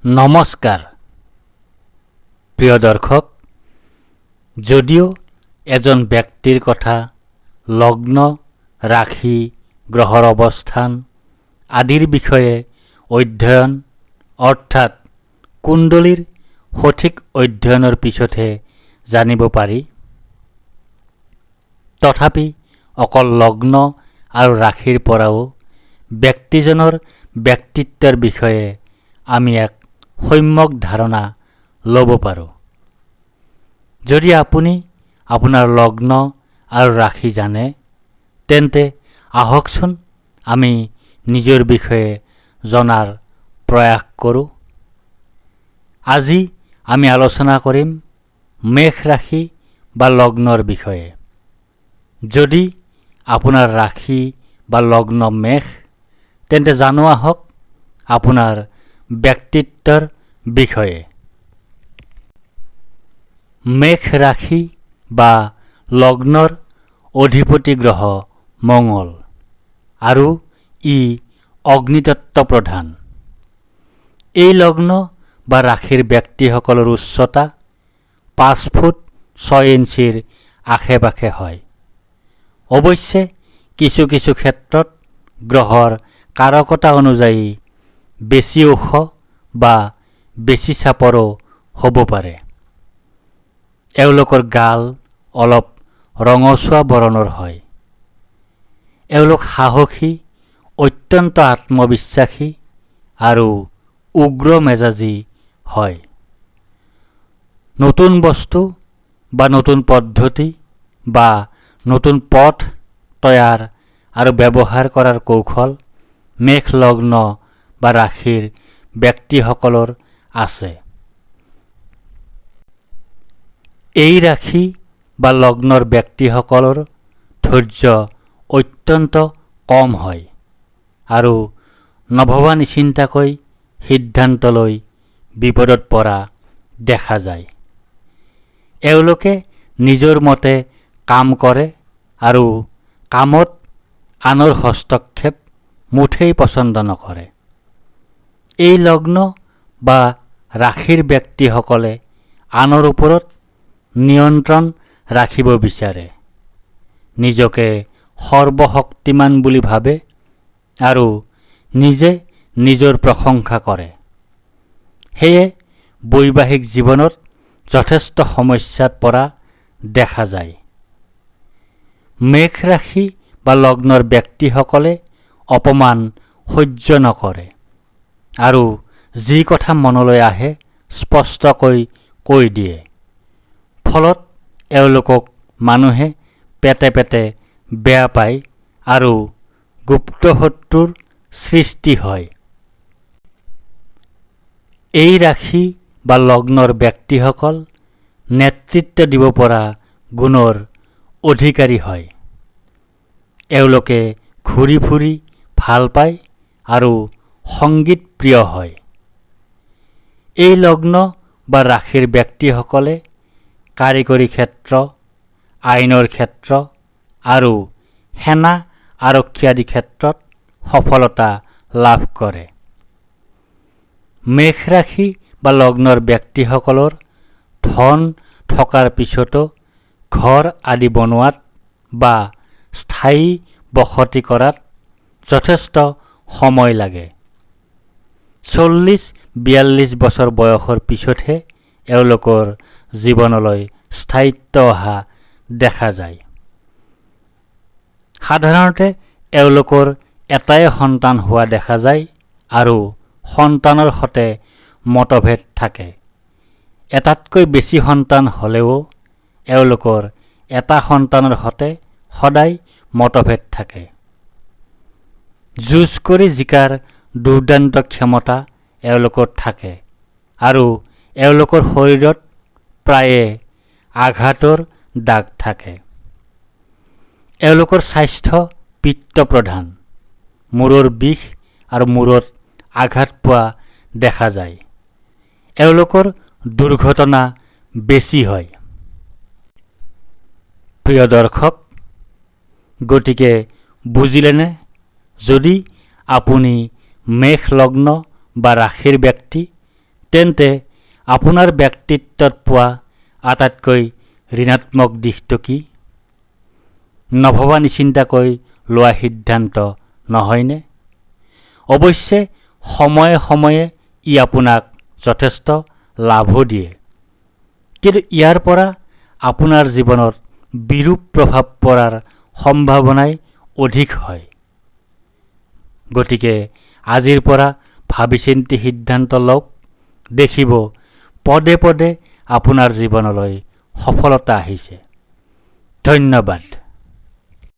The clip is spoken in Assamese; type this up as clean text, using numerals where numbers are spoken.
নমস্কাৰ প্ৰিয় দৰ্শক, যদিও এজন ব্যক্তিৰ কথা লগ্ন, ৰাশি, গ্ৰহৰ অৱস্থান আদিৰ বিষয়ে অধ্যয়ন অৰ্থাৎ কুণ্ডলীৰ সঠিক অধ্যয়নৰ পিছতহে জানিব পাৰি, তথাপি অকল লগ্ন আৰু ৰাশিৰ পৰাও ব্যক্তিজনৰ ব্যক্তিত্বৰ বিষয়ে আমি এক সম্যক ধাৰণা ল'ব পাৰোঁ। যদি আপুনি আপোনাৰ লগ্ন আৰু ৰাশি জানে, তেন্তে আহকচোন আমি নিজৰ বিষয়ে জনাৰ প্ৰয়াস কৰোঁ। আজি আমি আলোচনা কৰিম মেষ ৰাশি বা লগ্নৰ বিষয়ে। যদি আপোনাৰ ৰাশি বা লগ্ন মেষ, তেন্তে জানো আহক আপোনাৰ ব্যক্তিত্বৰ বিষয়ে। মেষ ৰাশি বা লগ্নৰ অধিপতি গ্ৰহ মঙ্গল আৰু ই অগ্নিতত্ত্ব প্ৰধান। এই লগ্ন বা ৰাশিৰ ব্যক্তিসকলৰ উচ্চতা 5 ফুট 6 ইঞ্চিৰ আশে-পাশে হয়। অৱশ্যে কিছু কিছু ক্ষেত্ৰত গ্ৰহৰ কাৰকতা অনুযায়ী বেছি ওখ বা বেছি চাপৰো হ'ব পাৰে। এওঁলোকৰ গাল অলপ ৰঙচুৱা বৰণৰ হয়। এওঁলোক সাহসী, অত্যন্ত আত্মবিশ্বাসী আৰু উগ্ৰ মেজাজী হয়। নতুন বস্তু বা নতুন পদ্ধতি বা নতুন পথ তৈয়াৰ আৰু ব্যৱহাৰ কৰাৰ কৌশল মেষ লগ্ন বা ৰাশিৰ ব্যক্তিসকলৰ আছে। এই ৰাশি বা লগ্নৰ ব্যক্তিসকলৰ ধৈৰ্য অত্যন্ত কম হয় আৰু নভবা নিচিন্তাকৈ সিদ্ধান্ত লৈ বিপদত পৰা দেখা যায়। এওঁলোকে নিজৰ মতে কাম কৰে আৰু কামত আনৰ হস্তক্ষেপ মুঠেই পচন্দ নকৰে। এই লগ্ন বা ৰাশিৰ ব্যক্তিসকলে আনৰ ওপৰত নিয়ন্ত্ৰণ ৰাখিব বিচাৰে, নিজকে সৰ্বশক্তিমান বুলি ভাবে আৰু নিজে নিজৰ প্ৰশংসা কৰে। সেয়ে বৈবাহিক জীৱনত যথেষ্ট সমস্যাত পৰা দেখা যায়। মেষ ৰাশি বা লগ্নৰ ব্যক্তিসকলে অপমান সহ্য নকৰে আৰু যি কথা মনলৈ আহে স্পষ্টকৈ কৈ দিয়ে। ফলত এওঁলোকক মানুহে পেটে পেটে বেয়া পায় আৰু গুপ্ত শত্ৰুৰ সৃষ্টি হয়। এই ৰাশি বা লগ্নৰ ব্যক্তিসকল নেতৃত্ব দিব পৰা গুণৰ অধিকাৰী হয়। এওঁলোকে ঘূৰি ফুৰি ভাল পায় আৰু সংগীত প্ৰিয় হয়। এই লগ্ন বা ৰাশিৰ ব্যক্তিসকলে কাৰিকৰী ক্ষেত্ৰ, আইনৰ ক্ষেত্ৰ আৰু সেনা আৰক্ষী আদি ক্ষেত্ৰত সফলতা লাভ কৰে। মেষ ৰাশি বা লগ্নৰ ব্যক্তিসকলৰ ধন থকাৰ পিছতো ঘৰ আদি বনোৱাত বা স্থায়ী বসতি কৰাত যথেষ্ট সময় লাগে। 40-42 বছৰ বয়সৰ পিছতহে এওঁলোকৰ জীৱনলৈ স্থায়িত্ব অহা দেখা যায়। সাধাৰণতে এওঁলোকৰ এটাই সন্তান হোৱা দেখা যায় আৰু সন্তানৰ সতে মতভেদ থাকে। এটাতকৈ বেছি সন্তান হ'লেও এওঁলোকৰ এটা সন্তানৰ সতে সদায় মতভেদ থাকে। যুঁজ কৰি জিকাৰ দুৰ্দান্ত ক্ষমতা এওঁলোকৰ থাকে আৰু এওঁলোকৰ শৰীৰত প্ৰায়ে আঘাতৰ দাগ থাকে। এওঁলোকৰ স্বাস্থ্য পিত্ত প্ৰধান। মূৰৰ বিষ আৰু মূৰত আঘাত পোৱা দেখা যায়। এওঁলোকৰ দুৰ্ঘটনা বেছি হয়। প্ৰিয় দৰ্শক, গতিকে বুজিলেনে? যদি আপুনি মেষ লগ্ন বা ৰাশিৰ ব্যক্তি, তেন্তে আপোনাৰ ব্যক্তিত্বত পোৱা আটাইতকৈ ঋণাত্মক দিশটো কি? নভবা নিচিন্তাকৈ লোৱা সিদ্ধান্ত নহয়নে? অৱশ্যে সময়ে সময়ে ই আপোনাক যথেষ্ট লাভো দিয়ে, কিন্তু ইয়াৰ পৰা আপোনাৰ জীৱনত বিৰূপ প্ৰভাৱ পৰাৰ সম্ভাৱনাই অধিক হয়। গতিকে আজিৰ পৰা ভাবি চিন্তি সিদ্ধান্ত লওক, দেখিব পদে পদে আপোনাৰ জীৱনলৈ সফলতা আহিছে। ধন্যবাদ।